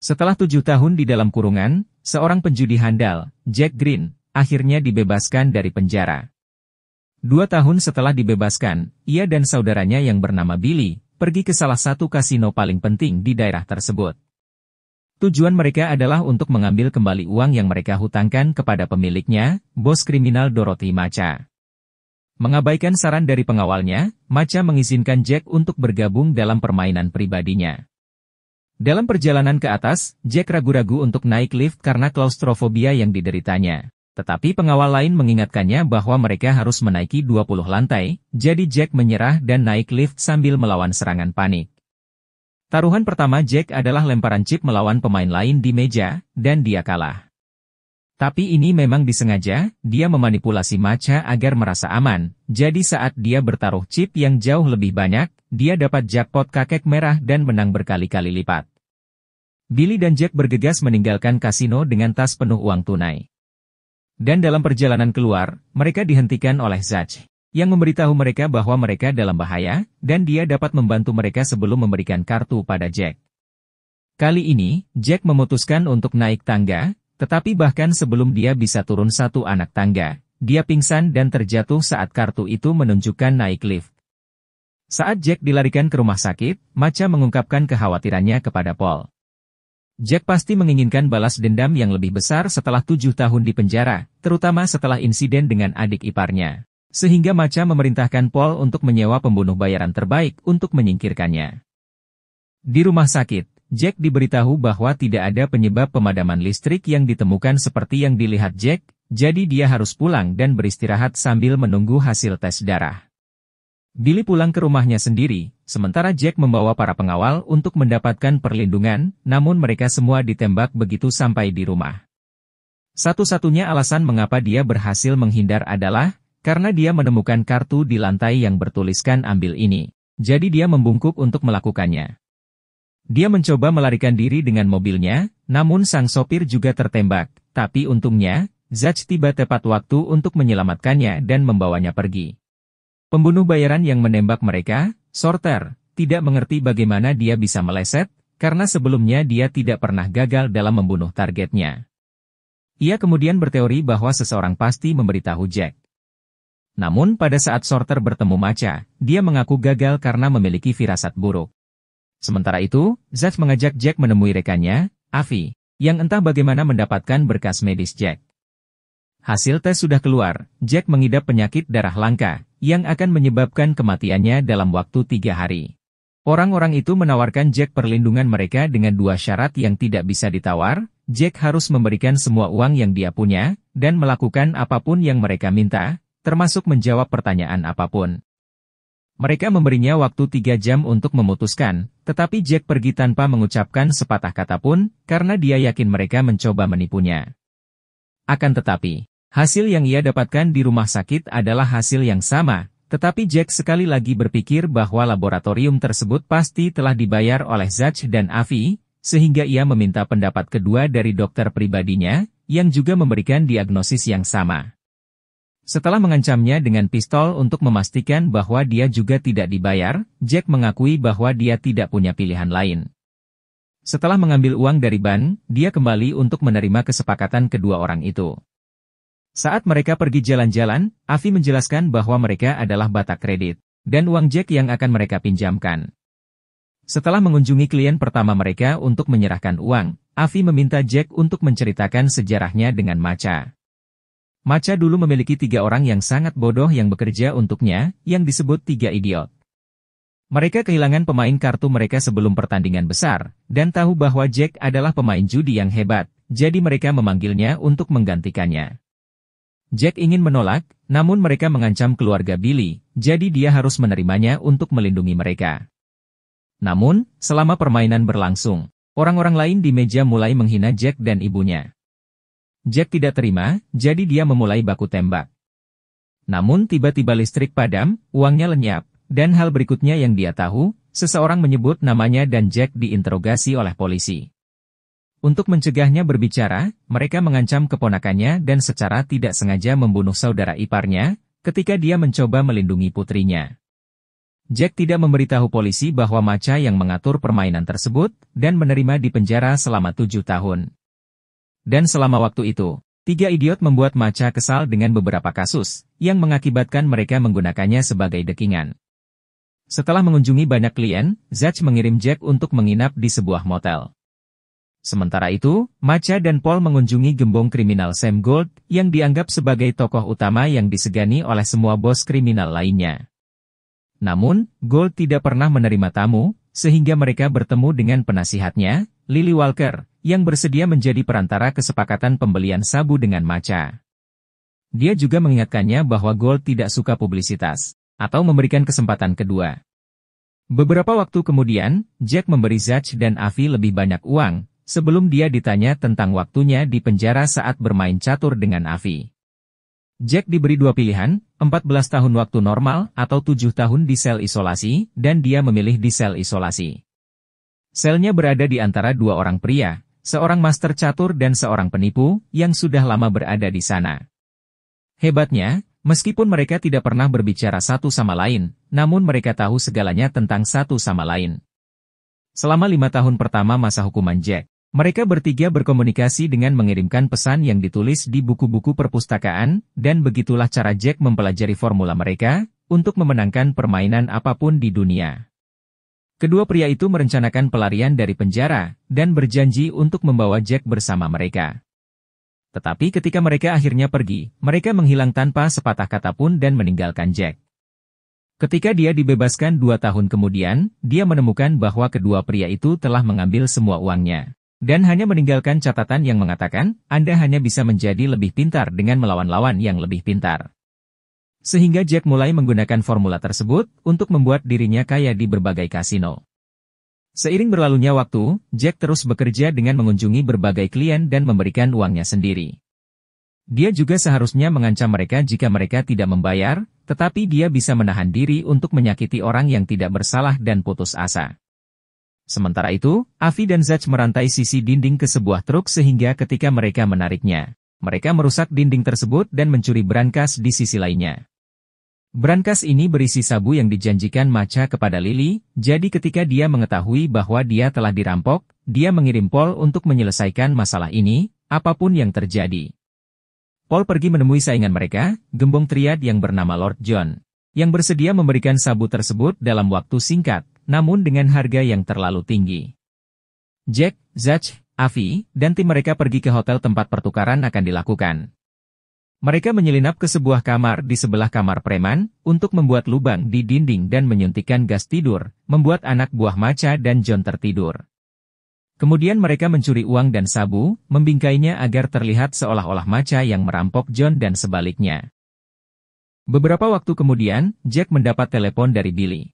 Setelah 7 tahun di dalam kurungan, seorang penjudi handal, Jack Green, akhirnya dibebaskan dari penjara. 2 tahun setelah dibebaskan, ia dan saudaranya yang bernama Billy, pergi ke salah satu kasino paling penting di daerah tersebut. Tujuan mereka adalah untuk mengambil kembali uang yang mereka hutangkan kepada pemiliknya, bos kriminal Dorothy Macha. Mengabaikan saran dari pengawalnya, Macha mengizinkan Jack untuk bergabung dalam permainan pribadinya. Dalam perjalanan ke atas, Jack ragu-ragu untuk naik lift karena klaustrofobia yang dideritanya. Tetapi pengawal lain mengingatkannya bahwa mereka harus menaiki 20 lantai, jadi Jack menyerah dan naik lift sambil melawan serangan panik. Taruhan pertama Jack adalah lemparan chip melawan pemain lain di meja, dan dia kalah. Tapi ini memang disengaja, dia memanipulasi Macha agar merasa aman, jadi saat dia bertaruh chip yang jauh lebih banyak, dia dapat jackpot kakek merah dan menang berkali-kali lipat. Billy dan Jack bergegas meninggalkan kasino dengan tas penuh uang tunai. Dan dalam perjalanan keluar, mereka dihentikan oleh Zach, yang memberitahu mereka bahwa mereka dalam bahaya, dan dia dapat membantu mereka sebelum memberikan kartu pada Jack. Kali ini, Jack memutuskan untuk naik tangga, tetapi bahkan sebelum dia bisa turun satu anak tangga, dia pingsan dan terjatuh saat kartu itu menunjukkan naik lift. Saat Jack dilarikan ke rumah sakit, Macha mengungkapkan kekhawatirannya kepada Paul. Jack pasti menginginkan balas dendam yang lebih besar setelah 7 tahun di penjara, terutama setelah insiden dengan adik iparnya. Sehingga Macha memerintahkan Paul untuk menyewa pembunuh bayaran terbaik untuk menyingkirkannya. Di rumah sakit, Jack diberitahu bahwa tidak ada penyebab pemadaman listrik yang ditemukan seperti yang dilihat Jack, jadi dia harus pulang dan beristirahat sambil menunggu hasil tes darah. Billy pulang ke rumahnya sendiri, sementara Jack membawa para pengawal untuk mendapatkan perlindungan, namun mereka semua ditembak begitu sampai di rumah. Satu-satunya alasan mengapa dia berhasil menghindar adalah, karena dia menemukan kartu di lantai yang bertuliskan ambil ini, jadi dia membungkuk untuk melakukannya. Dia mencoba melarikan diri dengan mobilnya, namun sang sopir juga tertembak, tapi untungnya, Zach tiba tepat waktu untuk menyelamatkannya dan membawanya pergi. Pembunuh bayaran yang menembak mereka, Sorter, tidak mengerti bagaimana dia bisa meleset, karena sebelumnya dia tidak pernah gagal dalam membunuh targetnya. Ia kemudian berteori bahwa seseorang pasti memberitahu Jack. Namun pada saat Sorter bertemu Macha, dia mengaku gagal karena memiliki firasat buruk. Sementara itu, Zach mengajak Jack menemui rekannya, Avi, yang entah bagaimana mendapatkan berkas medis Jack. Hasil tes sudah keluar, Jack mengidap penyakit darah langka, yang akan menyebabkan kematiannya dalam waktu 3 hari. Orang-orang itu menawarkan Jack perlindungan mereka dengan 2 syarat yang tidak bisa ditawar, Jack harus memberikan semua uang yang dia punya, dan melakukan apapun yang mereka minta, termasuk menjawab pertanyaan apapun. Mereka memberinya waktu 3 jam untuk memutuskan, tetapi Jack pergi tanpa mengucapkan sepatah kata pun, karena dia yakin mereka mencoba menipunya. Akan tetapi, hasil yang ia dapatkan di rumah sakit adalah hasil yang sama, tetapi Jack sekali lagi berpikir bahwa laboratorium tersebut pasti telah dibayar oleh Zach dan Avi, sehingga ia meminta pendapat kedua dari dokter pribadinya, yang juga memberikan diagnosis yang sama. Setelah mengancamnya dengan pistol untuk memastikan bahwa dia juga tidak dibayar, Jack mengakui bahwa dia tidak punya pilihan lain. Setelah mengambil uang dari ban, dia kembali untuk menerima kesepakatan kedua orang itu. Saat mereka pergi jalan-jalan, Avi menjelaskan bahwa mereka adalah batak kredit, dan uang Jack yang akan mereka pinjamkan. Setelah mengunjungi klien pertama mereka untuk menyerahkan uang, Avi meminta Jack untuk menceritakan sejarahnya dengan Macha. Macha dulu memiliki 3 orang yang sangat bodoh yang bekerja untuknya, yang disebut 3 idiot. Mereka kehilangan pemain kartu mereka sebelum pertandingan besar, dan tahu bahwa Jack adalah pemain judi yang hebat, jadi mereka memanggilnya untuk menggantikannya. Jack ingin menolak, namun mereka mengancam keluarga Billy, jadi dia harus menerimanya untuk melindungi mereka. Namun, selama permainan berlangsung, orang-orang lain di meja mulai menghina Jack dan ibunya. Jack tidak terima, jadi dia memulai baku tembak. Namun tiba-tiba listrik padam, uangnya lenyap, dan hal berikutnya yang dia tahu, seseorang menyebut namanya dan Jack diinterogasi oleh polisi. Untuk mencegahnya berbicara, mereka mengancam keponakannya dan secara tidak sengaja membunuh saudara iparnya, ketika dia mencoba melindungi putrinya. Jack tidak memberitahu polisi bahwa Macha yang mengatur permainan tersebut, dan menerima di penjara selama 7 tahun. Dan selama waktu itu, 3 idiot membuat Macha kesal dengan beberapa kasus, yang mengakibatkan mereka menggunakannya sebagai dekingan. Setelah mengunjungi banyak klien, Zach mengirim Jack untuk menginap di sebuah motel. Sementara itu, Macha dan Paul mengunjungi gembong kriminal Sam Gold, yang dianggap sebagai tokoh utama yang disegani oleh semua bos kriminal lainnya. Namun, Gold tidak pernah menerima tamu, sehingga mereka bertemu dengan penasihatnya, Lily Walker, yang bersedia menjadi perantara kesepakatan pembelian sabu dengan Macha. Dia juga mengingatkannya bahwa Gold tidak suka publisitas, atau memberikan kesempatan kedua. Beberapa waktu kemudian, Jack memberi Zach dan Avi lebih banyak uang, sebelum dia ditanya tentang waktunya di penjara saat bermain catur dengan Avi. Jack diberi 2 pilihan, 14 tahun waktu normal atau 7 tahun di sel isolasi, dan dia memilih di sel isolasi. Selnya berada di antara 2 orang pria, seorang master catur dan seorang penipu, yang sudah lama berada di sana. Hebatnya, meskipun mereka tidak pernah berbicara satu sama lain, namun mereka tahu segalanya tentang satu sama lain. Selama 5 tahun pertama masa hukuman Jack, mereka bertiga berkomunikasi dengan mengirimkan pesan yang ditulis di buku-buku perpustakaan, dan begitulah cara Jack mempelajari formula mereka, untuk memenangkan permainan apapun di dunia. Kedua pria itu merencanakan pelarian dari penjara, dan berjanji untuk membawa Jack bersama mereka. Tetapi ketika mereka akhirnya pergi, mereka menghilang tanpa sepatah kata pun dan meninggalkan Jack. Ketika dia dibebaskan 2 tahun kemudian, dia menemukan bahwa kedua pria itu telah mengambil semua uangnya. Dan hanya meninggalkan catatan yang mengatakan, Anda hanya bisa menjadi lebih pintar dengan melawan lawan yang lebih pintar. Sehingga Jack mulai menggunakan formula tersebut, untuk membuat dirinya kaya di berbagai kasino. Seiring berlalunya waktu, Jack terus bekerja dengan mengunjungi berbagai klien dan memberikan uangnya sendiri. Dia juga seharusnya mengancam mereka jika mereka tidak membayar, tetapi dia bisa menahan diri untuk menyakiti orang yang tidak bersalah dan putus asa. Sementara itu, Avi dan Zach merantai sisi dinding ke sebuah truk sehingga ketika mereka menariknya, mereka merusak dinding tersebut dan mencuri brankas di sisi lainnya. Brankas ini berisi sabu yang dijanjikan Macha kepada Lily, jadi ketika dia mengetahui bahwa dia telah dirampok, dia mengirim Paul untuk menyelesaikan masalah ini, apapun yang terjadi. Paul pergi menemui saingan mereka, gembong triad yang bernama Lord John, yang bersedia memberikan sabu tersebut dalam waktu singkat, namun dengan harga yang terlalu tinggi. Jack, Zach, Avi, dan tim mereka pergi ke hotel tempat pertukaran akan dilakukan. Mereka menyelinap ke sebuah kamar di sebelah kamar preman, untuk membuat lubang di dinding dan menyuntikkan gas tidur, membuat anak buah Macha dan John tertidur. Kemudian mereka mencuri uang dan sabu, membingkainya agar terlihat seolah-olah Macha yang merampok John dan sebaliknya. Beberapa waktu kemudian, Jack mendapat telepon dari Billy.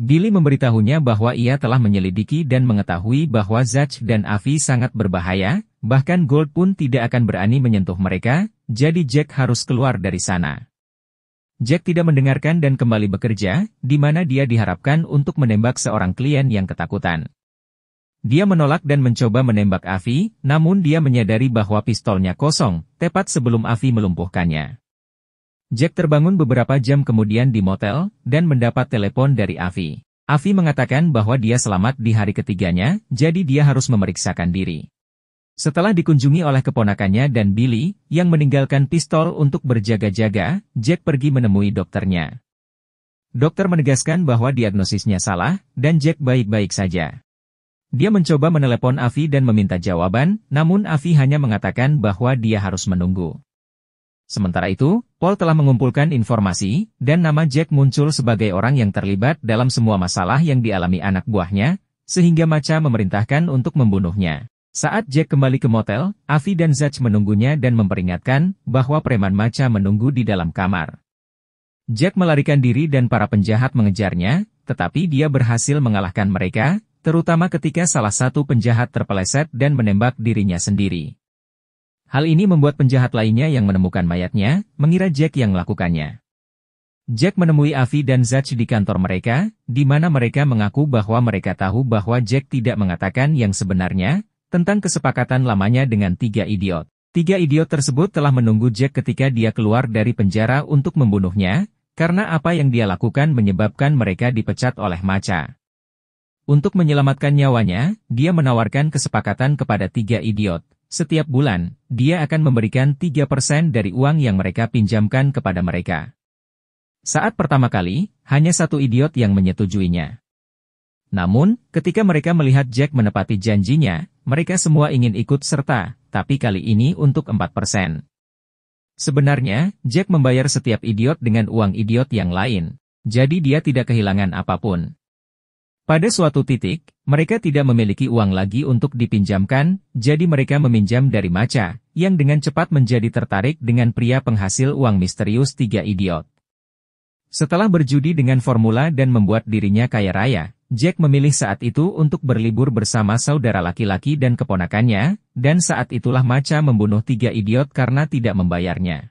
Billy memberitahunya bahwa ia telah menyelidiki dan mengetahui bahwa Zach dan Avi sangat berbahaya, bahkan Gold pun tidak akan berani menyentuh mereka, jadi Jack harus keluar dari sana. Jack tidak mendengarkan dan kembali bekerja, di mana dia diharapkan untuk menembak seorang klien yang ketakutan. Dia menolak dan mencoba menembak Avi, namun dia menyadari bahwa pistolnya kosong, tepat sebelum Avi melumpuhkannya. Jack terbangun beberapa jam kemudian di motel, dan mendapat telepon dari Avi. Avi mengatakan bahwa dia selamat di hari ketiganya, jadi dia harus memeriksakan diri. Setelah dikunjungi oleh keponakannya dan Billy, yang meninggalkan pistol untuk berjaga-jaga, Jack pergi menemui dokternya. Dokter menegaskan bahwa diagnosisnya salah, dan Jack baik-baik saja. Dia mencoba menelepon Avi dan meminta jawaban, namun Avi hanya mengatakan bahwa dia harus menunggu. Sementara itu, Paul telah mengumpulkan informasi, dan nama Jack muncul sebagai orang yang terlibat dalam semua masalah yang dialami anak buahnya, sehingga Macha memerintahkan untuk membunuhnya. Saat Jack kembali ke motel, Avi dan Zach menunggunya dan memperingatkan bahwa preman Macha menunggu di dalam kamar. Jack melarikan diri dan para penjahat mengejarnya, tetapi dia berhasil mengalahkan mereka, terutama ketika salah satu penjahat terpeleset dan menembak dirinya sendiri. Hal ini membuat penjahat lainnya yang menemukan mayatnya, mengira Jack yang melakukannya. Jack menemui Avi dan Zach di kantor mereka, di mana mereka mengaku bahwa mereka tahu bahwa Jack tidak mengatakan yang sebenarnya, tentang kesepakatan lamanya dengan 3 idiot. 3 idiot tersebut telah menunggu Jack ketika dia keluar dari penjara untuk membunuhnya, karena apa yang dia lakukan menyebabkan mereka dipecat oleh Macha. Untuk menyelamatkan nyawanya, dia menawarkan kesepakatan kepada 3 idiot. Setiap bulan, dia akan memberikan 3% dari uang yang mereka pinjamkan kepada mereka. Saat pertama kali, hanya 1 idiot yang menyetujuinya. Namun, ketika mereka melihat Jack menepati janjinya, mereka semua ingin ikut serta, tapi kali ini untuk 4%. Sebenarnya, Jack membayar setiap idiot dengan uang idiot yang lain, jadi dia tidak kehilangan apapun. Pada suatu titik, mereka tidak memiliki uang lagi untuk dipinjamkan, jadi mereka meminjam dari Macha, yang dengan cepat menjadi tertarik dengan pria penghasil uang misterius 3 idiot. Setelah berjudi dengan formula dan membuat dirinya kaya raya, Jack memilih saat itu untuk berlibur bersama saudara laki-laki dan keponakannya, dan saat itulah Macha membunuh 3 idiot karena tidak membayarnya.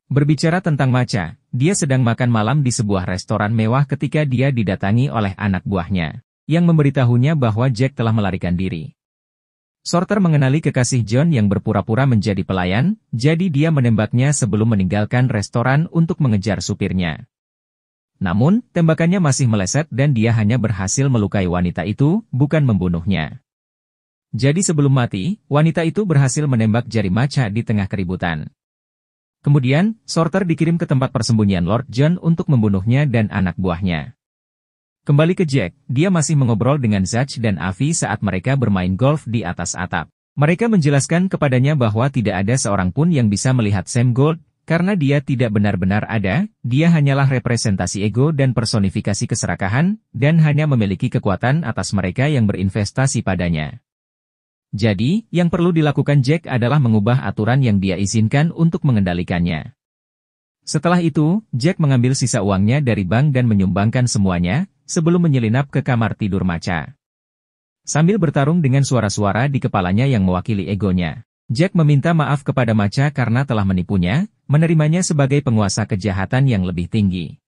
Berbicara tentang Macha, dia sedang makan malam di sebuah restoran mewah ketika dia didatangi oleh anak buahnya, yang memberitahunya bahwa Jack telah melarikan diri. Sorter mengenali kekasih John yang berpura-pura menjadi pelayan, jadi dia menembaknya sebelum meninggalkan restoran untuk mengejar supirnya. Namun, tembakannya masih meleset dan dia hanya berhasil melukai wanita itu, bukan membunuhnya. Jadi sebelum mati, wanita itu berhasil menembak jari Macha di tengah keributan. Kemudian, Sorter dikirim ke tempat persembunyian Lord John untuk membunuhnya dan anak buahnya. Kembali ke Jack, dia masih mengobrol dengan Zach dan Avi saat mereka bermain golf di atas atap. Mereka menjelaskan kepadanya bahwa tidak ada seorang pun yang bisa melihat Sam Gold, karena dia tidak benar-benar ada, dia hanyalah representasi ego dan personifikasi keserakahan, dan hanya memiliki kekuatan atas mereka yang berinvestasi padanya. Jadi, yang perlu dilakukan Jack adalah mengubah aturan yang dia izinkan untuk mengendalikannya. Setelah itu, Jack mengambil sisa uangnya dari bank dan menyumbangkan semuanya, sebelum menyelinap ke kamar tidur Macha. Sambil bertarung dengan suara-suara di kepalanya yang mewakili egonya, Jack meminta maaf kepada Macha karena telah menipunya, menerimanya sebagai penguasa kejahatan yang lebih tinggi.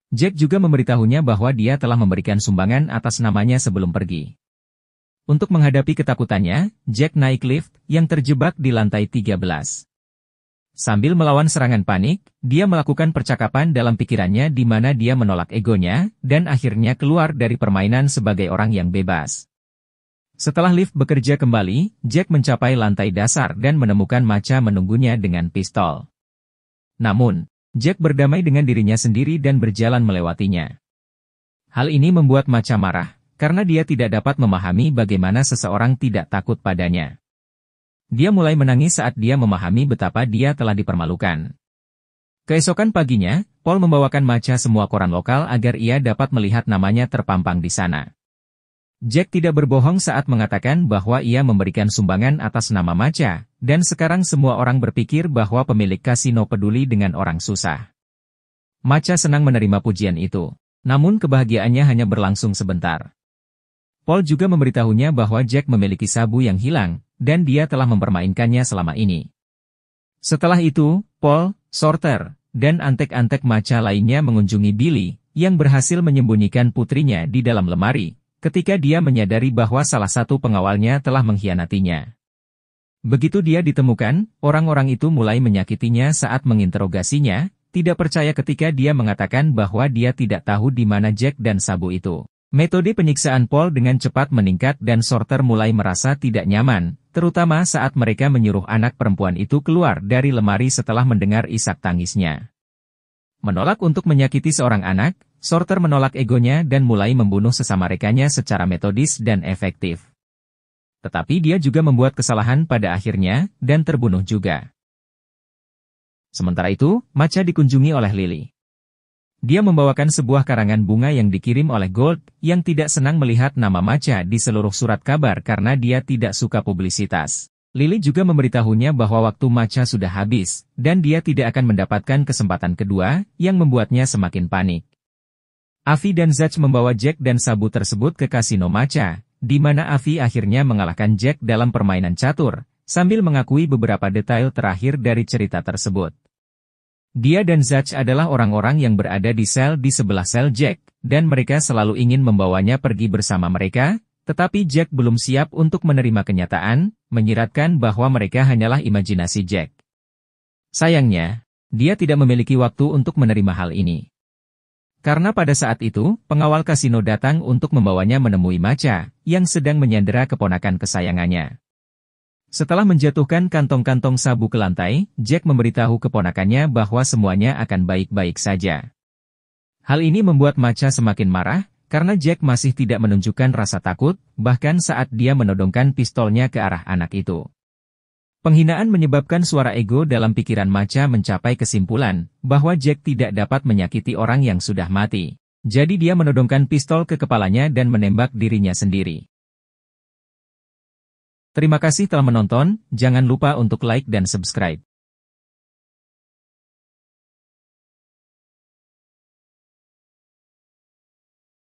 Jack juga memberitahunya bahwa dia telah memberikan sumbangan atas namanya sebelum pergi. Untuk menghadapi ketakutannya, Jack naik lift yang terjebak di lantai 13. Sambil melawan serangan panik, dia melakukan percakapan dalam pikirannya di mana dia menolak egonya, dan akhirnya keluar dari permainan sebagai orang yang bebas. Setelah lift bekerja kembali, Jack mencapai lantai dasar dan menemukan Macha menunggunya dengan pistol. Namun, Jack berdamai dengan dirinya sendiri dan berjalan melewatinya. Hal ini membuat Macha marah, karena dia tidak dapat memahami bagaimana seseorang tidak takut padanya. Dia mulai menangis saat dia memahami betapa dia telah dipermalukan. Keesokan paginya, Paul membawakan Macha semua koran lokal agar ia dapat melihat namanya terpampang di sana. Jack tidak berbohong saat mengatakan bahwa ia memberikan sumbangan atas nama Macha, dan sekarang semua orang berpikir bahwa pemilik kasino peduli dengan orang susah. Macha senang menerima pujian itu, namun kebahagiaannya hanya berlangsung sebentar. Paul juga memberitahunya bahwa Jack memiliki sabu yang hilang, dan dia telah mempermainkannya selama ini. Setelah itu, Paul, Sorter, dan antek-antek Macha lainnya mengunjungi Billy, yang berhasil menyembunyikan putrinya di dalam lemari, ketika dia menyadari bahwa salah satu pengawalnya telah mengkhianatinya. Begitu dia ditemukan, orang-orang itu mulai menyakitinya saat menginterogasinya, tidak percaya ketika dia mengatakan bahwa dia tidak tahu di mana Jack dan sabu itu. Metode penyiksaan Paul dengan cepat meningkat dan Sorter mulai merasa tidak nyaman, terutama saat mereka menyuruh anak perempuan itu keluar dari lemari setelah mendengar isak tangisnya. Menolak untuk menyakiti seorang anak, Sorter menolak egonya dan mulai membunuh sesama rekannya secara metodis dan efektif. Tetapi dia juga membuat kesalahan pada akhirnya, dan terbunuh juga. Sementara itu, Macha dikunjungi oleh Lily. Dia membawakan sebuah karangan bunga yang dikirim oleh Gold, yang tidak senang melihat nama Macha di seluruh surat kabar karena dia tidak suka publisitas. Lily juga memberitahunya bahwa waktu Macha sudah habis, dan dia tidak akan mendapatkan kesempatan kedua, yang membuatnya semakin panik. Avi dan Zach membawa Jack dan sabu tersebut ke kasino Macha, di mana Avi akhirnya mengalahkan Jack dalam permainan catur, sambil mengakui beberapa detail terakhir dari cerita tersebut. Dia dan Zach adalah orang-orang yang berada di sel di sebelah sel Jack, dan mereka selalu ingin membawanya pergi bersama mereka, tetapi Jack belum siap untuk menerima kenyataan, menyiratkan bahwa mereka hanyalah imajinasi Jack. Sayangnya, Dia tidak memiliki waktu untuk menerima hal ini. Karena pada saat itu, pengawal kasino datang untuk membawanya menemui Macha, yang sedang menyandera keponakan kesayangannya. Setelah menjatuhkan kantong-kantong sabu ke lantai, Jack memberitahu keponakannya bahwa semuanya akan baik-baik saja. Hal ini membuat Macha semakin marah, karena Jack masih tidak menunjukkan rasa takut, bahkan saat dia menodongkan pistolnya ke arah anak itu. Penghinaan menyebabkan suara ego dalam pikiran Macha mencapai kesimpulan bahwa Jack tidak dapat menyakiti orang yang sudah mati. Jadi dia menodongkan pistol ke kepalanya dan menembak dirinya sendiri. Terima kasih telah menonton, jangan lupa untuk like dan subscribe.